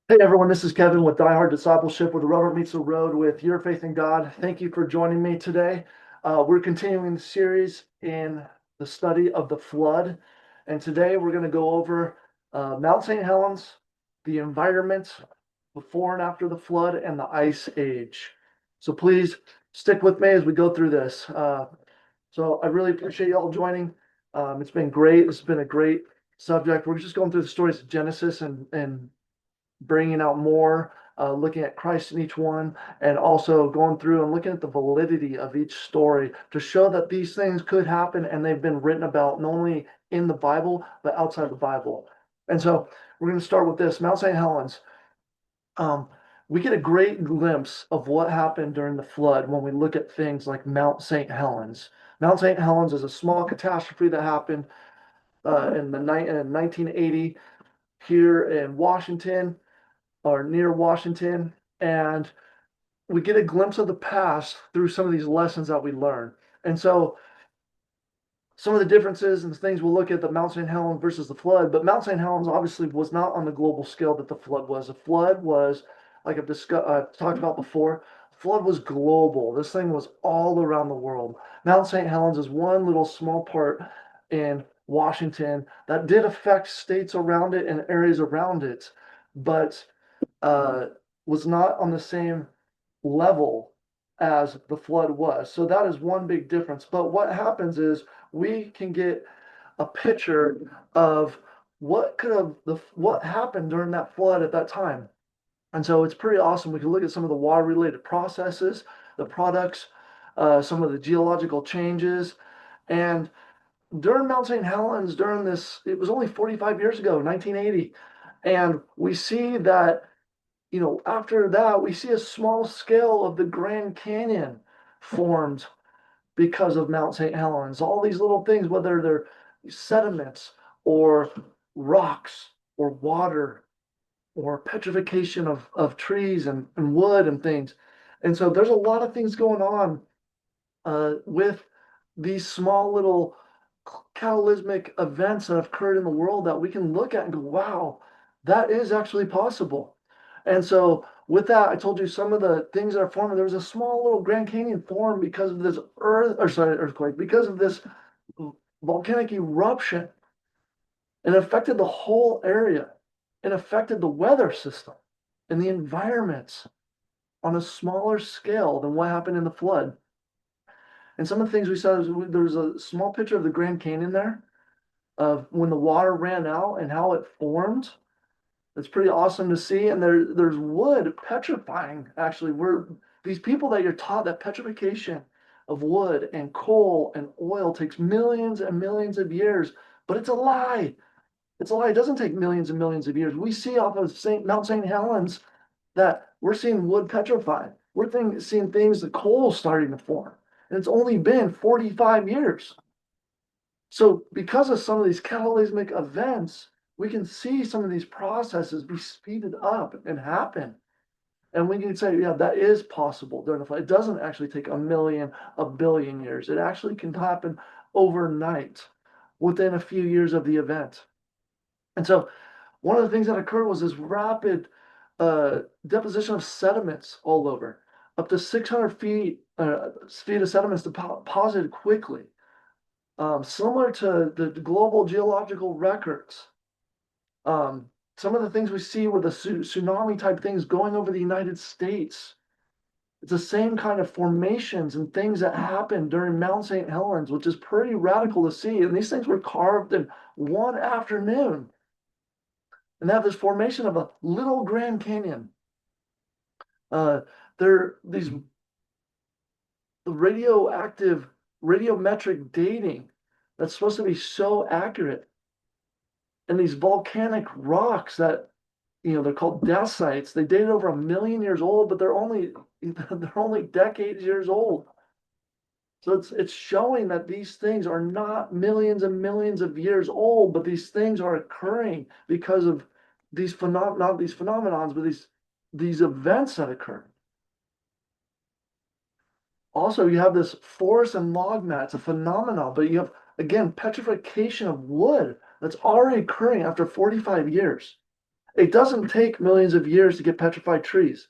Hey everyone, this is Kevin with Die Hard Discipleship, where the rubber meets the road with your faith in God. Thank you for joining me today. We're continuing the series in the study of the flood, and today we're going to go over Mount St. Helens, the environment before and after the flood, and the ice age. So please stick with me as we go through this. So I really appreciate you all joining. It's been great. It's been a great subject. We're just going through the stories of Genesis and bringing out more, looking at Christ in each one, and also going through and looking at the validity of each story to show that these things could happen and they've been written about not only in the Bible, but outside the Bible. And so we're going to start with this Mount St. Helens. Um, we get a great glimpse of what happened during the flood when we look at things like Mount St. Helens. Mount St. Helens is a small catastrophe that happened in 1980 here in Washington or near Washington, and we get a glimpse of the past through some of these lessons that we learn. And so some of the differences and things we'll look at the Mount St. Helens versus the flood, but Mount St. Helens obviously was not on the global scale that the flood was. The flood was, like I've talked about before, flood was global. This thing was all around the world. Mount St. Helens is one little small part in Washington that did affect states around it and areas around it, but uh, was not on the same level as the flood was. So that is one big difference. But what happens is we can get a picture of what happened during that flood at that time. And so it's pretty awesome. We can look at some of the water related processes, the products, some of the geological changes. And during Mount St. Helens, during this, it was only 45 years ago, 1980. And we see that after that, we see a small scale of the Grand Canyon formed because of Mount St. Helens. All these little things, whether they're sediments or rocks or water or petrification of trees and wood and things. And so there's a lot of things going on with these small little catalysmic events that have occurred in the world that we can look at and go, wow, that is actually possible. And so with that, I told you some of the things that are forming. There was a small little Grand Canyon formed because of this earthquake, because of this volcanic eruption. And it affected the whole area. It affected the weather system and the environments on a smaller scale than what happened in the flood. And some of the things we saw is there was a small picture of the Grand Canyon there of when the water ran out and how it formed. It's pretty awesome to see. And there's wood petrifying, actually. We're these people that you're taught that petrification of wood and coal and oil takes millions and millions of years, but it's a lie. It's a lie. It doesn't take millions and millions of years. We see off of Mount St. Helens that we're seeing wood petrified. Seeing things, the coal starting to form. And it's only been 45 years. So because of some of these cataclysmic events, we can see some of these processes be speeded up and happen. And we can say, yeah, that is possible during the flood. It doesn't actually take a million, a billion years. It actually can happen overnight within a few years of the event. And so one of the things that occurred was this rapid deposition of sediments all over, up to 600 feet of sediments deposited quickly, similar to the global geological records. Some of the things we see with the tsunami type things going over the United States. It's the same kind of formations and things that happened during Mount St. Helens, which is pretty radical to see. And these things were carved in one afternoon. And they have this formation of a little Grand Canyon. There, these radioactive, radiometric dating that's supposed to be so accurate. And these volcanic rocks that, they're called dacites. They dated over 1 million years old, but they're only decades years old. So it's showing that these things are not millions and millions of years old, but these things are occurring because of not these phenomenons, but these events that occur. Also, you have this forest and log mat. It's a phenomenon, but you have, again, petrification of wood that's already occurring after 45 years. It doesn't take millions of years to get petrified trees.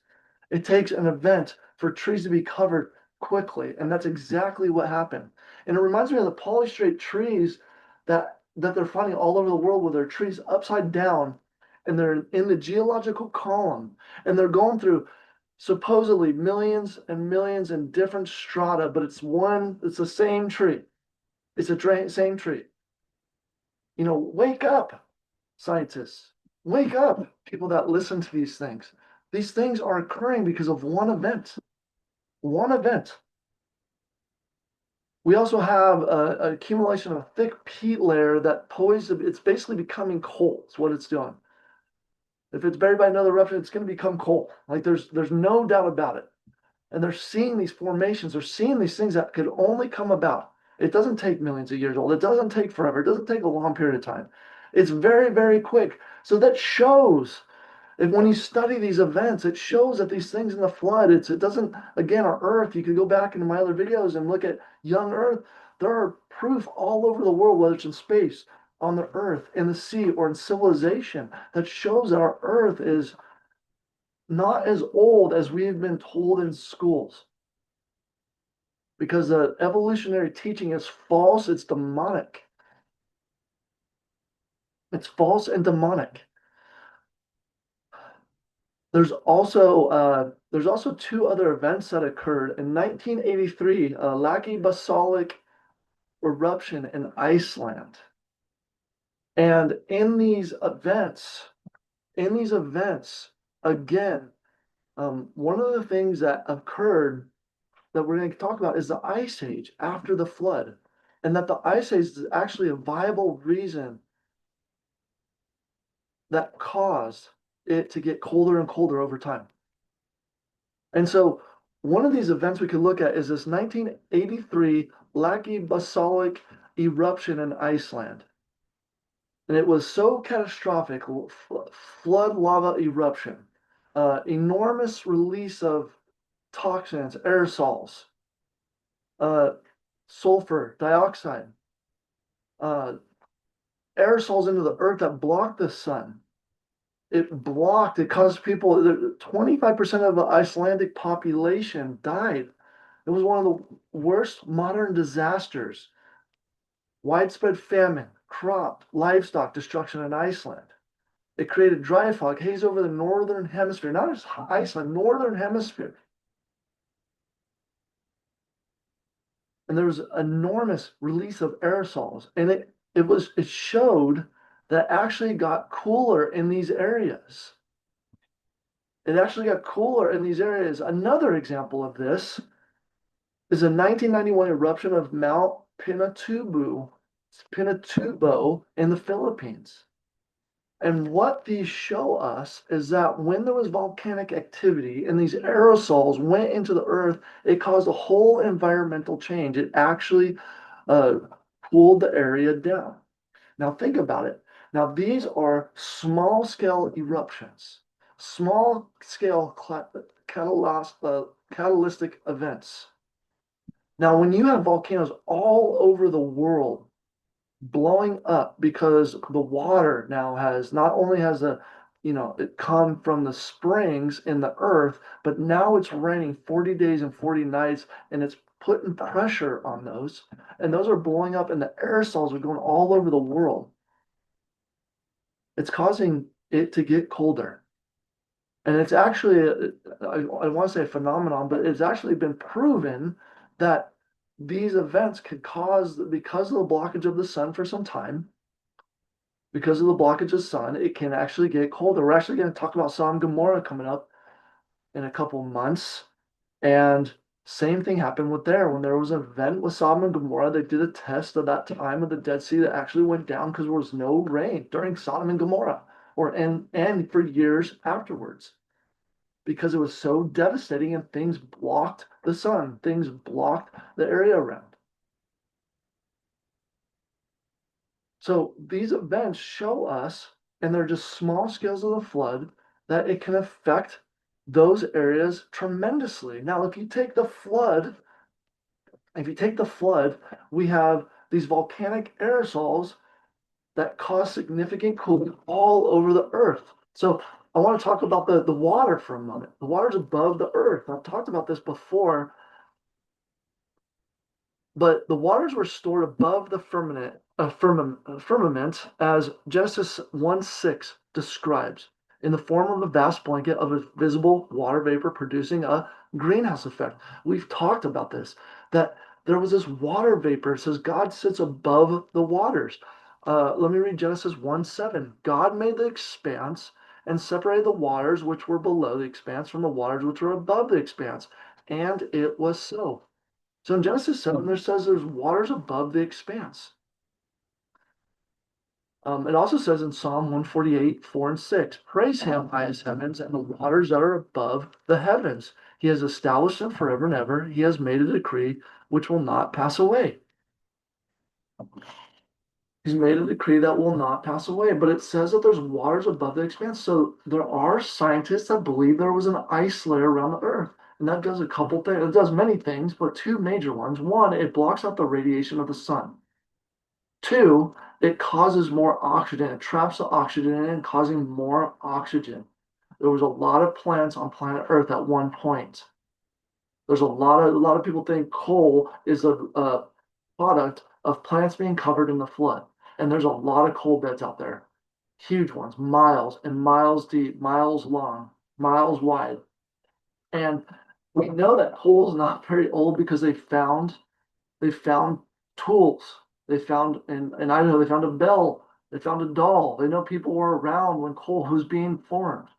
It takes an event for trees to be covered quickly, and that's exactly what happened. And it reminds me of the polystrate trees that they're finding all over the world, where they're trees upside down, and they're in the geological column, and they're going through supposedly millions and millions in different strata, but it's the same tree. It's the same tree. Wake up, scientists. Wake up, people that listen to these things. These things are occurring because of one event. One event. We also have a accumulation of a thick peat layer that it's basically becoming coal, is what it's doing. If it's buried by another eruption, it's going to become coal. Like there's no doubt about it. And they're seeing these formations, they're seeing these things that could only come about. It doesn't take millions of years old. It doesn't take forever. It doesn't take a long period of time. It's very, very quick. So that shows, if when you study these events, it shows that these things in the flood, it doesn't, again, our Earth, you could go back into my other videos and look at young Earth. There are proof all over the world, whether it's in space, on the Earth, in the sea, or in civilization, that shows that our Earth is not as old as we've been told in schools, because the evolutionary teaching is false, it's demonic. It's false and demonic. There's also two other events that occurred in 1983, a Laki basalt eruption in Iceland. And in these events, again, one of the things that occurred that we're going to talk about is the Ice Age after the flood, and that the Ice Age is actually a viable reason that caused it to get colder and colder over time. And so one of these events we could look at is this 1983 Laki basalt eruption in Iceland. And it was so catastrophic, flood lava eruption, enormous release of toxins, aerosols, uh, sulfur dioxide, uh, aerosols into the earth that blocked the sun. It caused people, 25% of the Icelandic population died. It was one of the worst modern disasters. Widespread famine, crop, livestock destruction in Iceland. It created dry fog, haze over the northern hemisphere, not just Iceland, northern hemisphere. And there was enormous release of aerosols, and it showed that actually got cooler in these areas. It actually got cooler in these areas. Another example of this is a 1991 eruption of Mount Pinatubo in the Philippines. And what these show us is that when there was volcanic activity and these aerosols went into the earth, it caused a whole environmental change. It actually cooled the area down. Now, think about it. Now, these are small scale eruptions, small scale catalytic events. Now, when you have volcanoes all over the world blowing up because the water now has not only has it come from the springs in the earth, but now it's raining 40 days and 40 nights, and it's putting pressure on those, and those are blowing up, and the aerosols are going all over the world. It's causing it to get colder. And it's actually, I want to say a phenomenon, but it's actually been proven that these events could cause, because of the blockage of the sun for some time, because of the blockage of the sun, it can actually get colder. We're actually going to talk about Sodom and Gomorrah coming up in a couple months. And same thing happened with there. When there was an event with Sodom and Gomorrah, they did a test of that time of the Dead Sea that actually went down because there was no rain during Sodom and Gomorrah, and for years afterwards, because it was so devastating and things blocked the sun, things blocked the area around. So these events show us, and they're just small scales of the flood, that it can affect those areas tremendously. Now, if you take the flood, we have these volcanic aerosols that cause significant cooling all over the earth. So I want to talk about the water for a moment. The water's above the earth. I've talked about this before, but the waters were stored above the firmament, as Genesis 1:6 describes, in the form of a vast blanket of a visible water vapor producing a greenhouse effect. We've talked about this, that there was this water vapor. It says God sits above the waters. Let me read Genesis 1:7. God made the expanse and separated the waters which were below the expanse from the waters which were above the expanse. And it was so. So in Genesis 7, there says there's waters above the expanse. It also says in Psalm 148, 4 and 6, praise him, highest heavens, and the waters that are above the heavens. He has established them forever and ever. He has made a decree which will not pass away. He's made a decree that will not pass away. But it says that there's waters above the expanse. So there are scientists that believe there was an ice layer around the earth. And that does a couple things. It does many things, but two major ones. One, it blocks out the radiation of the sun. Two, it causes more oxygen. It traps the oxygen in, causing more oxygen. There was a lot of plants on planet Earth at one point. There's a lot of people think coal is a product of plants being covered in the flood. And there's a lot of coal beds out there. Huge ones, miles and miles deep, miles long, miles wide. And we know that coal is not very old because they found tools. They found, and I know they found a bell. They found a doll. They know people were around when coal was being formed.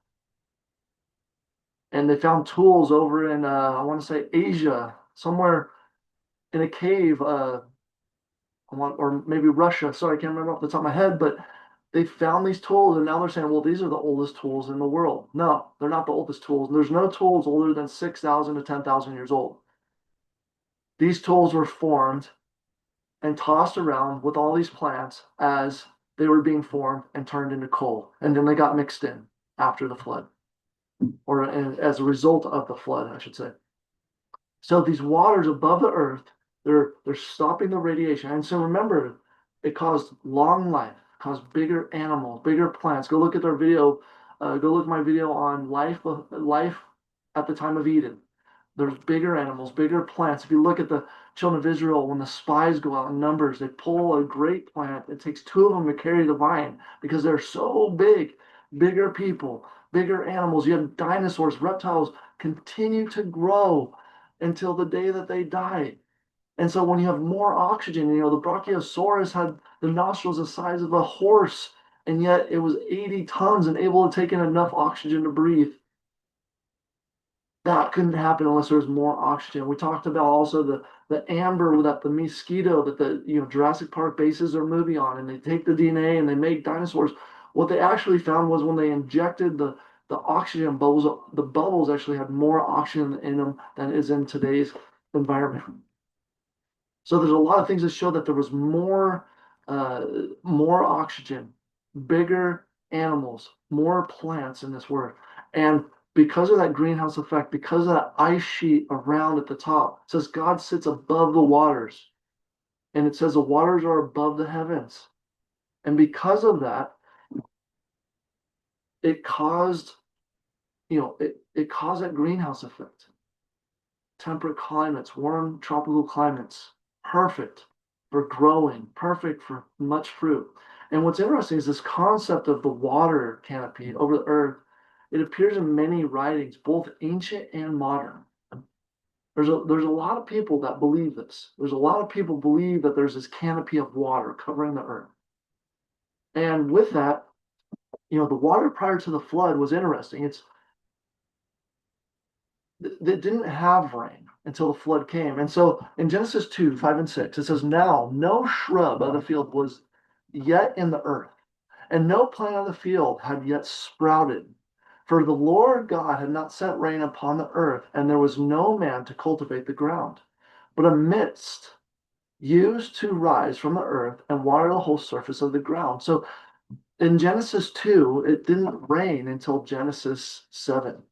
And they found tools over in, I want to say Asia, somewhere in a cave, or maybe Russia. Sorry, I can't remember off the top of my head, but they found these tools and now they're saying, well, these are the oldest tools in the world. No, they're not the oldest tools. There's no tools older than 6,000 to 10,000 years old. These tools were formed and tossed around with all these plants as they were being formed and turned into coal. And then they got mixed in after the flood, or as a result of the flood, I should say. So these waters above the earth, they're stopping the radiation. And so remember, it caused long life, caused bigger animals, bigger plants. Go look at our video. Go look at my video on life at the time of Eden. There's bigger animals, bigger plants. If you look at the children of Israel, when the spies go out in numbers, they pull a great plant. It takes two of them to carry the vine because they're so big. Bigger people, bigger animals. You have dinosaurs, reptiles continue to grow until the day that they die. And so when you have more oxygen, the Brachiosaurus had the nostrils the size of a horse, and yet it was 80 tons and able to take in enough oxygen to breathe. That couldn't happen unless there was more oxygen. We talked about also the amber that the mosquito that the Jurassic Park bases their movie on, and they take the DNA and they make dinosaurs. What they actually found was when they injected the oxygen bubbles, the bubbles actually had more oxygen in them than is in today's environment. So there's a lot of things that show that there was more oxygen, bigger animals, more plants in this world. And because of that greenhouse effect, because of that ice sheet around at the top, it says God sits above the waters. And it says the waters are above the heavens. And because of that, it caused, it caused that greenhouse effect. Temperate climates, warm tropical climates, perfect for growing, perfect for much fruit. And what's interesting is this concept of the water canopy over the earth. It appears in many writings, both ancient and modern. There's a lot of people that believe this. There's a lot of people believe that there's this canopy of water covering the earth. And with that, the water prior to the flood was interesting. They didn't have rain until the flood came. And so in Genesis 2, 5 and 6, it says, now no shrub of the field was yet in the earth, and no plant of the field had yet sprouted. For the Lord God had not sent rain upon the earth, and there was no man to cultivate the ground. But a mist used to rise from the earth and water the whole surface of the ground. So in Genesis 2, it didn't rain until Genesis 7,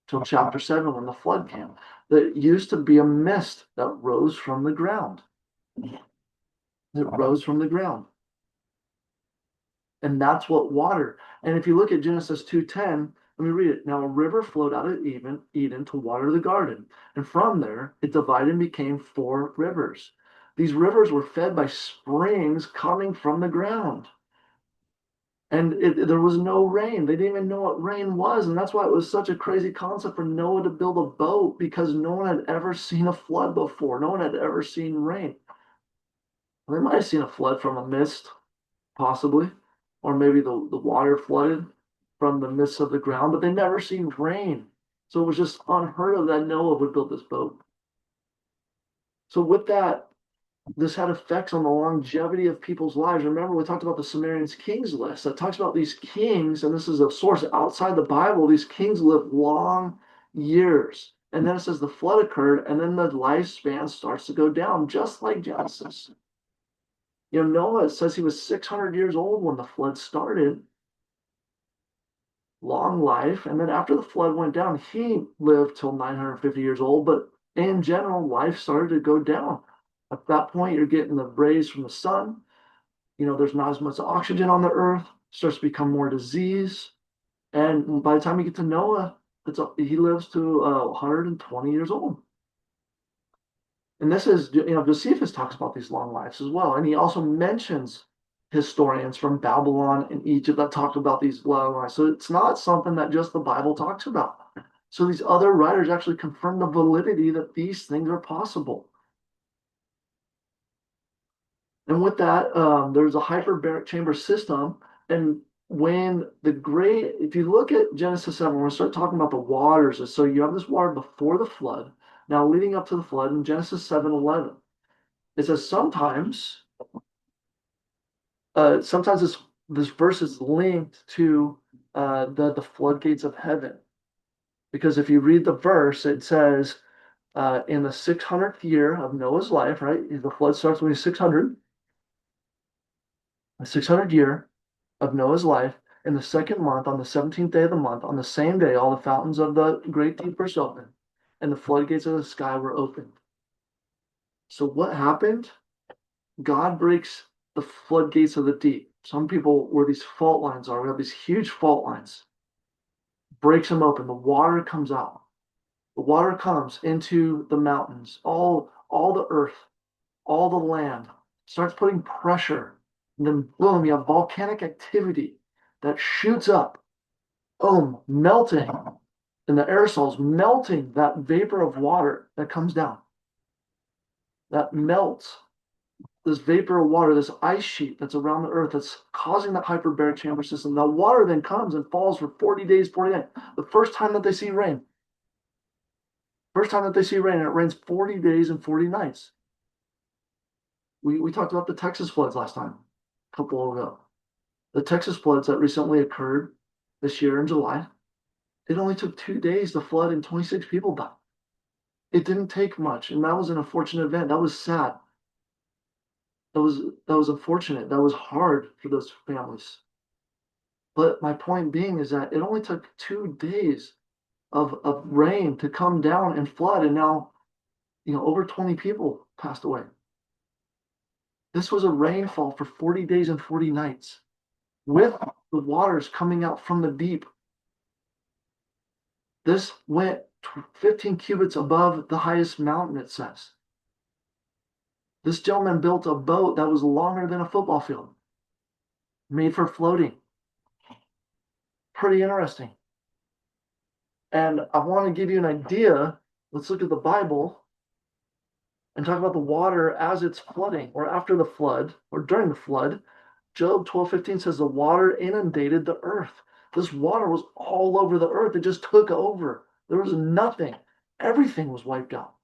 till chapter 7 when the flood came. There used to be a mist that rose from the ground. It rose from the ground. And that's what water. And if you look at Genesis 2:10, let me read it. Now a river flowed out of Eden to water the garden. And from there, it divided and became four rivers. These rivers were fed by springs coming from the ground. And there was no rain. They didn't even know what rain was. And that's why it was such a crazy concept for Noah to build a boat, because no one had ever seen a flood before. No one had ever seen rain. They might have seen a flood from a mist, possibly, or maybe the water flooded from the midst of the ground, but they never seen rain. So it was just unheard of that Noah would build this boat. So with that, this had effects on the longevity of people's lives. Remember, we talked about the Sumerian kings list that talks about these kings, and this is a source outside the Bible. These kings lived long years. And then it says the flood occurred, and then the lifespan starts to go down, just like Genesis. You know, Noah says he was 600 years old when the flood started, long life. And then after the flood went down, he lived till 950 years old. But in general, life started to go down. At that point, you're getting the rays from the sun. You know, there's not as much oxygen on the earth, starts to become more disease. And by the time you get to Noah, he lives to 120 years old. And this is, you know, Josephus talks about these long lives as well. And he also mentions historians from Babylon and Egypt that talk about these long lives. So it's not something that just the Bible talks about. So these other writers actually confirm the validity that these things are possible. And with that, there's a hyperbaric chamber system. And when if you look at Genesis 7, we're going to start talking about the waters. So you have this water before the flood, now leading up to the flood in Genesis 7:11. It says sometimes this verse is linked to the floodgates of heaven. Because if you read the verse, it says in the 600th year of Noah's life, right? The flood starts when he's 600. The 600th year of Noah's life, in the second month, on the 17th day of the month, on the same day, all the fountains of the great deep burst open, and the floodgates of the sky were opened. So what happened? God breaks the floodgates of the deep. Some people, where these fault lines are, we have these huge fault lines, breaks them open. The water comes out. The water comes into the mountains, all the earth, all the land, starts putting pressure. And then boom, you have volcanic activity that shoots up, boom, melting, and the aerosols melting that vapor of water that comes down. That melts this vapor of water, this ice sheet that's around the earth that's causing that hyperbaric chamber system. The water then comes and falls for 40 days, 40 nights. The first time that they see rain. First time that they see rain, and it rains 40 days and 40 nights. We talked about the Texas floods last time, a couple ago. The Texas floods that recently occurred this year in July, it only took 2 days to flood and 26 people died. It didn't take much, and that was an unfortunate event. That was sad. That was unfortunate. That was hard for those families. But my point being is that it only took 2 days of rain to come down and flood, and now, you know, over 20 people passed away. This was a rainfall for 40 days and 40 nights with the waters coming out from the deep. This went 15 cubits above the highest mountain, it says. This gentleman built a boat that was longer than a football field, made for floating. Pretty interesting. And I want to give you an idea. Let's look at the Bible and talk about the water as it's flooding, or after the flood, or during the flood. Job 12:15 says the water inundated the earth. This water was all over the earth. It just took over. There was nothing. Everything was wiped out.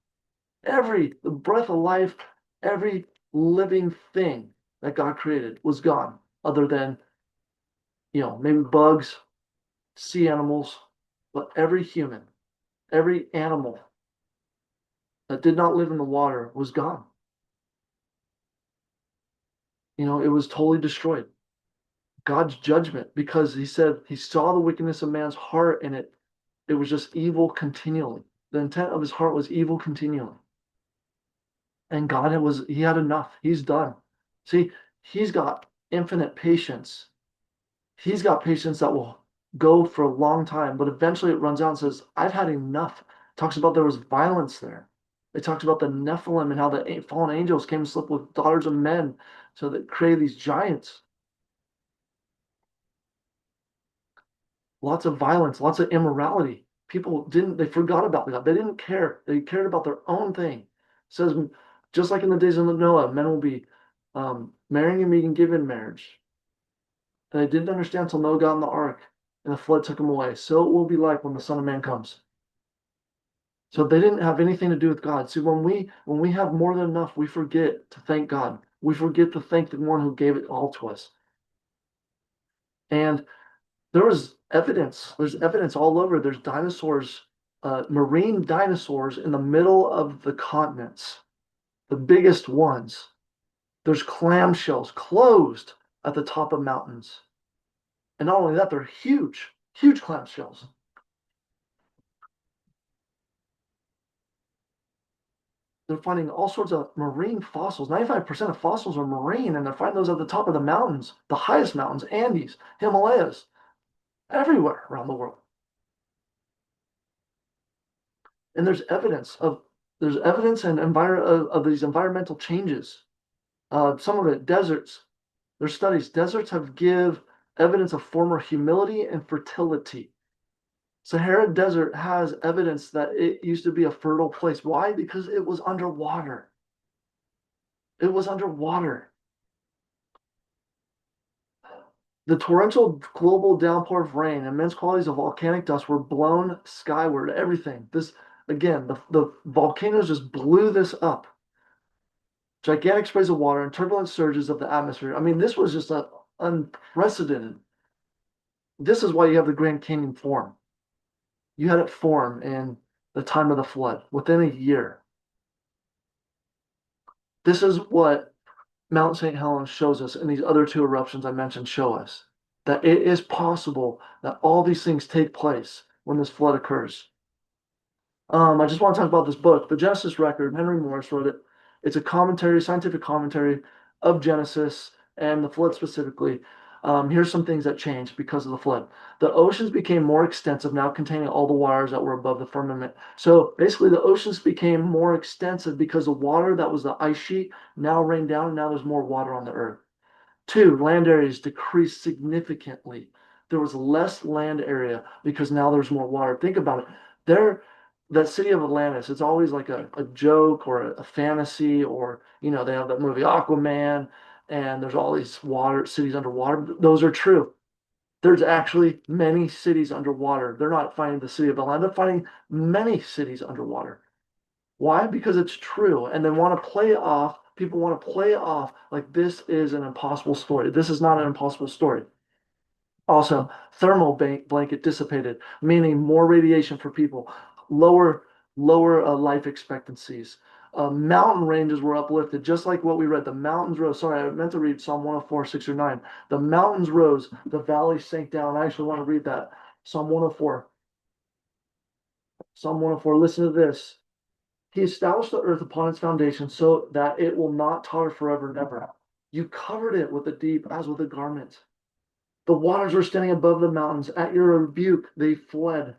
The breath of life, every living thing that God created was gone, other than, you know, maybe bugs, sea animals, but every human, every animal that did not live in the water was gone. You know, it was totally destroyed. God's judgment, because he said he saw the wickedness of man's heart, and it was just evil continually. The intent of his heart was evil continually. And he had enough. He's done. See, he's got infinite patience He's got patience that will go for a long time, but eventually it runs out and says, I've had enough. Talks about there was violence there. It talks about the Nephilim and how the fallen angels came to sleep with daughters of men so that created these giants. Lots of violence, lots of immorality. People didn't, they forgot about God. They didn't care. They cared about their own thing. It says, just like in the days of Noah, men will be marrying and being given marriage. And they didn't understand until Noah got in the ark and the flood took them away. So it will be like when the Son of Man comes. So they didn't have anything to do with God. See, when we have more than enough, we forget to thank God. We forget to thank the one who gave it all to us. And there was evidence. There's evidence all over. There's dinosaurs, marine dinosaurs in the middle of the continents, the biggest ones. There's clamshells closed at the top of mountains. And not only that, they're huge, huge clamshells. They're finding all sorts of marine fossils. 95% of fossils are marine, and they're finding those at the top of the mountains, the highest mountains, Andes, Himalayas, everywhere around the world. And there's evidence and of these environmental changes. Some of it, deserts. There's studies. Deserts have give evidence of former humility and fertility. Sahara Desert has evidence that it used to be a fertile place. Why? Because it was underwater. It was underwater. The torrential global downpour of rain, immense quantities of volcanic dust were blown skyward. Everything. This, again, the volcanoes just blew this up. Gigantic sprays of water and turbulent surges of the atmosphere. I mean, this was just unprecedented. This is why you have the Grand Canyon form. You had it form in the time of the flood within a year. This is what Mount St. Helens shows us, and these other two eruptions I mentioned show us that it is possible that all these things take place when this flood occurs. I just want to talk about this book, The Genesis Record. Henry Morris wrote it. It's a commentary, scientific commentary of Genesis and the flood specifically. Here's some things that changed because of the flood. The oceans became more extensive, now containing all the waters that were above the firmament. So basically, the oceans became more extensive because the water that was the ice sheet now rained down, and now there's more water on the earth. Two, land areas decreased significantly. There was less land area because now there's more water. Think about it. There, that city of Atlantis, it's always like a joke or a fantasy, or they have that movie Aquaman, and there's all these water cities underwater. Those are true. There's actually many cities underwater. They're not finding the city of Atlantis, they're finding many cities underwater. Why? Because it's true. And they want to play off, people want to play off like this is an impossible story. This is not an impossible story. Also, thermal blanket dissipated, meaning more radiation for people, lower life expectancies. Mountain ranges were uplifted, just like what we read. The mountains rose. Sorry, I meant to read Psalm 104, 6 or 9. The mountains rose, the valleys sank down. I actually want to read that. Psalm 104. Psalm 104. Listen to this. He established the earth upon its foundation so that it will not totter forever and ever. You covered it with the deep as with a garment. The waters were standing above the mountains. At your rebuke, they fled.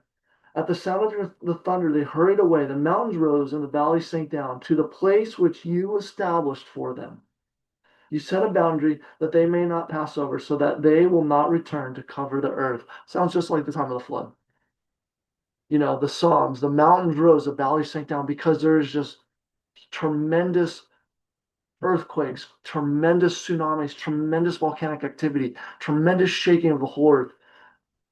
At the sound of the thunder, they hurried away. The mountains rose and the valleys sank down to the place which you established for them. You set a boundary that they may not pass over, so that they will not return to cover the earth. Sounds just like the time of the flood. The Psalms, the mountains rose, the valleys sank down because there is just tremendous earthquakes, tremendous tsunamis, tremendous volcanic activity, tremendous shaking of the whole earth.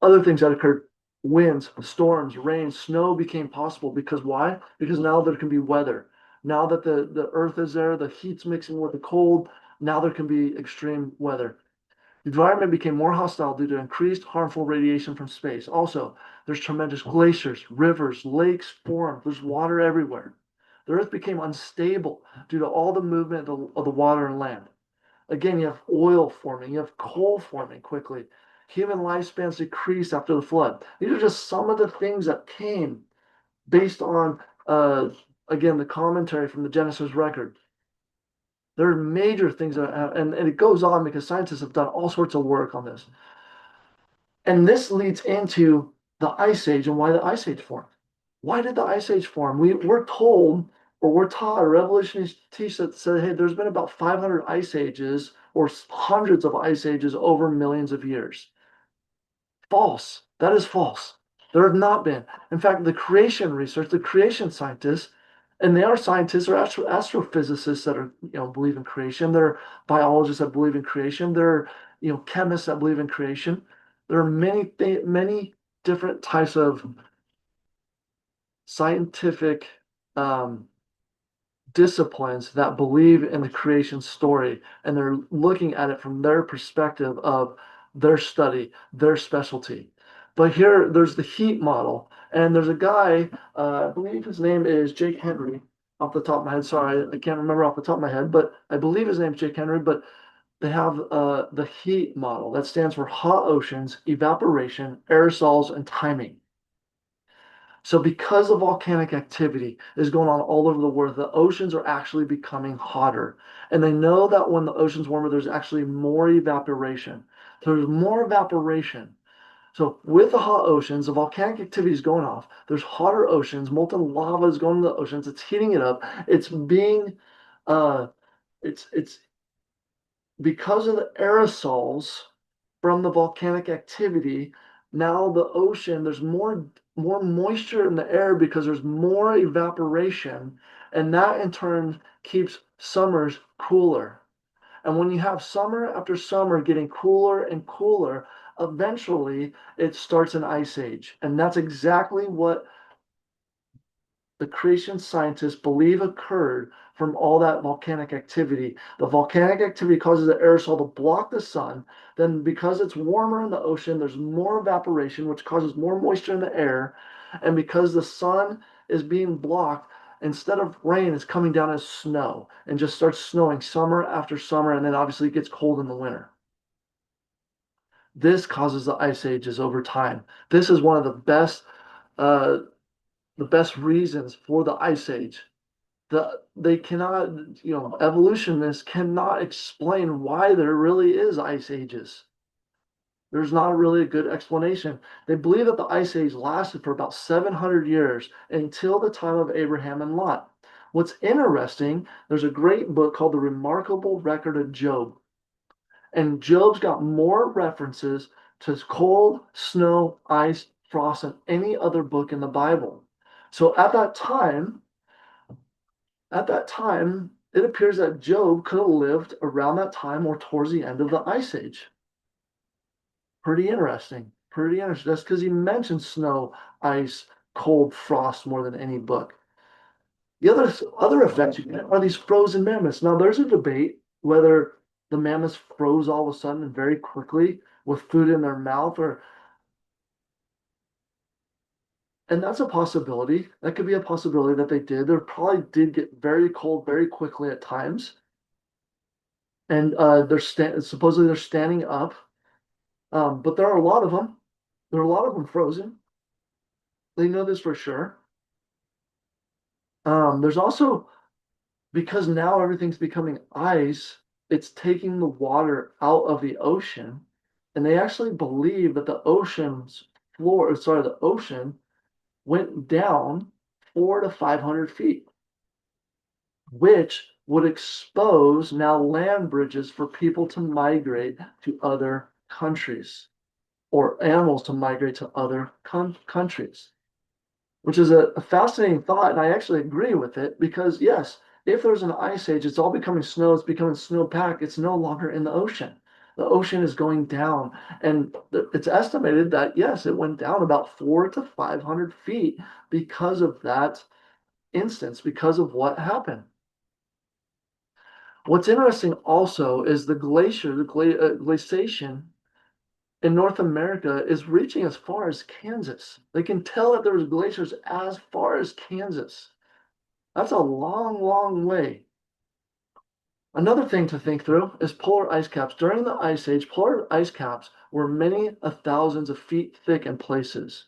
Other things that occurred, winds, storms, rain, snow became possible because why? Because now there can be weather. Now that the earth is there, the heat's mixing with the cold, now there can be extreme weather. The environment became more hostile due to increased harmful radiation from space. Also, there's tremendous glaciers, rivers, lakes formed. There's water everywhere. The earth became unstable due to all the movement of the water and land. Again, you have oil forming, you have coal forming quickly. Human lifespans decreased after the flood. These are just some of the things that came based on, again, the commentary from the Genesis record. There are major things that have, and it goes on because scientists have done all sorts of work on this. And this leads into the Ice Age and why the Ice Age formed. Why did the Ice Age form? We're told, or we're taught, or evolutionists teach that said, hey, there's been about 500 ice ages or hundreds of ice ages over millions of years. False. That is false. There have not been. In fact, the creation research, the creation scientists, and they are scientists or astrophysicists that are, believe in creation. There are biologists that believe in creation. There are, chemists that believe in creation. There are many different types of scientific um, disciplines that believe in the creation story, and they're looking at it from their perspective of their study, their specialty. But here, there's the heat model, and there's a guy, I believe his name is Jake Henry, off the top of my head. Sorry, I can't remember off the top of my head, but I believe his name is Jake Henry. But they have the heat model that stands for hot oceans, evaporation, aerosols, and timing. So because the volcanic activity is going on all over the world, the oceans are actually becoming hotter. And they know that when the ocean's warmer, there's actually more evaporation. So there's more evaporation. So with the hot oceans, the volcanic activity is going off. There's hotter oceans, molten lava is going to the oceans. It's heating it up. It's being, uh, it's because of the aerosols from the volcanic activity, now the ocean, there's more moisture in the air because there's more evaporation, and that in turn keeps summers cooler. And when you have summer after summer getting cooler and cooler, eventually it starts an ice age. And that's exactly what the creation scientists believe occurred from all that volcanic activity. The volcanic activity causes the aerosol to block the sun. Then, because it's warmer in the ocean, there's more evaporation, which causes more moisture in the air. And because the sun is being blocked, instead of rain, it's coming down as snow and just starts snowing summer after summer. And then obviously it gets cold in the winter. This causes the ice ages over time. This is one of uh, the best reasons for the ice age. They cannot, evolutionists cannot explain why there really is ice ages. There's not really a good explanation. They believe that the ice age lasted for about 700 years until the time of Abraham and Lot. What's interesting, there's a great book called The Remarkable Record of Job. And Job's got more references to cold, snow, ice, frost than any other book in the Bible. So at that time, it appears that Job could have lived around that time or towards the end of the Ice Age. Pretty interesting. Pretty interesting. That's because he mentions snow, ice, cold, frost more than any book. The other effects you get are these frozen mammoths. Now, there's a debate whether the mammoths froze all of a sudden and very quickly with food in their mouth, and that's a possibility. That could be a possibility that they did. They probably did get very cold very quickly at times, and supposedly they're standing up. But there are a lot of them. There are a lot of them frozen. They know this for sure. There's also, because now everything's becoming ice, it's taking the water out of the ocean, and they actually believe that the ocean went down 400 to 500 feet, which would expose now land bridges for people to migrate to other countries or animals to migrate to other countries, which is a fascinating thought. And I actually agree with it because, yes, if there's an ice age, it's all becoming snow, it's becoming snowpack, it's no longer in the ocean. The ocean is going down. And it's estimated that, yes, it went down about 400 to 500 feet because of that instance, because of what happened. What's interesting also is the glaciation in North America is reaching as far as Kansas. They can tell that there was glaciers as far as Kansas. That's a long, long way. Another thing to think through is polar ice caps. During the Ice Age, polar ice caps were many thousands of feet thick in places.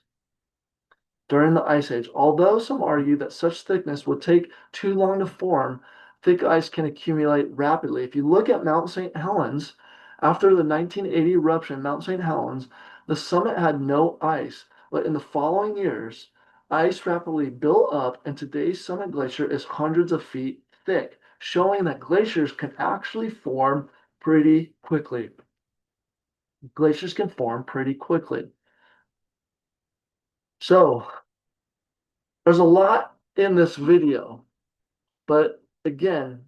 During the Ice Age, although some argue that such thickness would take too long to form, thick ice can accumulate rapidly. If you look at Mount St. Helens, after the 1980 eruption, Mount St. Helens, The summit had no ice, but in the following years, ice rapidly built up, and today's summit glacier is hundreds of feet thick, showing that glaciers can actually form pretty quickly. Glaciers can form pretty quickly. So, there's a lot in this video, but again,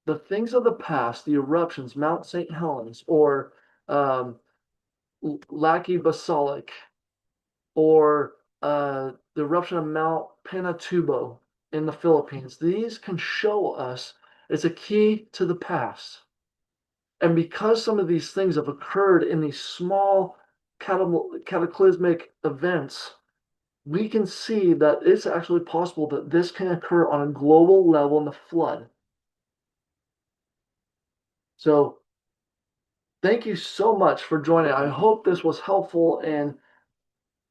the things of the past, the eruptions, Mount St. Helens, or um, Lac Basilic, or the eruption of Mount Pinatubo in the Philippines, these can show us it's a key to the past. And because some of these things have occurred in these small cataclysmic events, we can see that it's actually possible that this can occur on a global level in the flood. So thank you so much for joining. I hope this was helpful in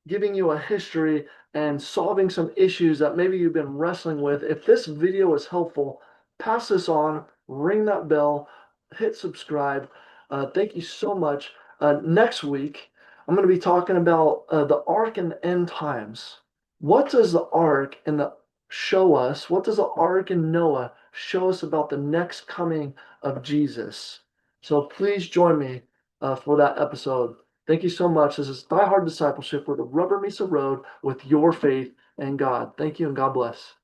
giving you a history and solving some issues that maybe you've been wrestling with. If this video is helpful, pass this on, ring that bell, hit subscribe. Thank you so much. Next week, I'm going to be talking about the ark and the end times. What does the ark and the show us? What does the ark and Noah show us about the next coming of Jesus? So please join me for that episode. Thank you so much. This is Die Hard Discipleship, where the rubber meets the road with your faith and God. Thank you and God bless.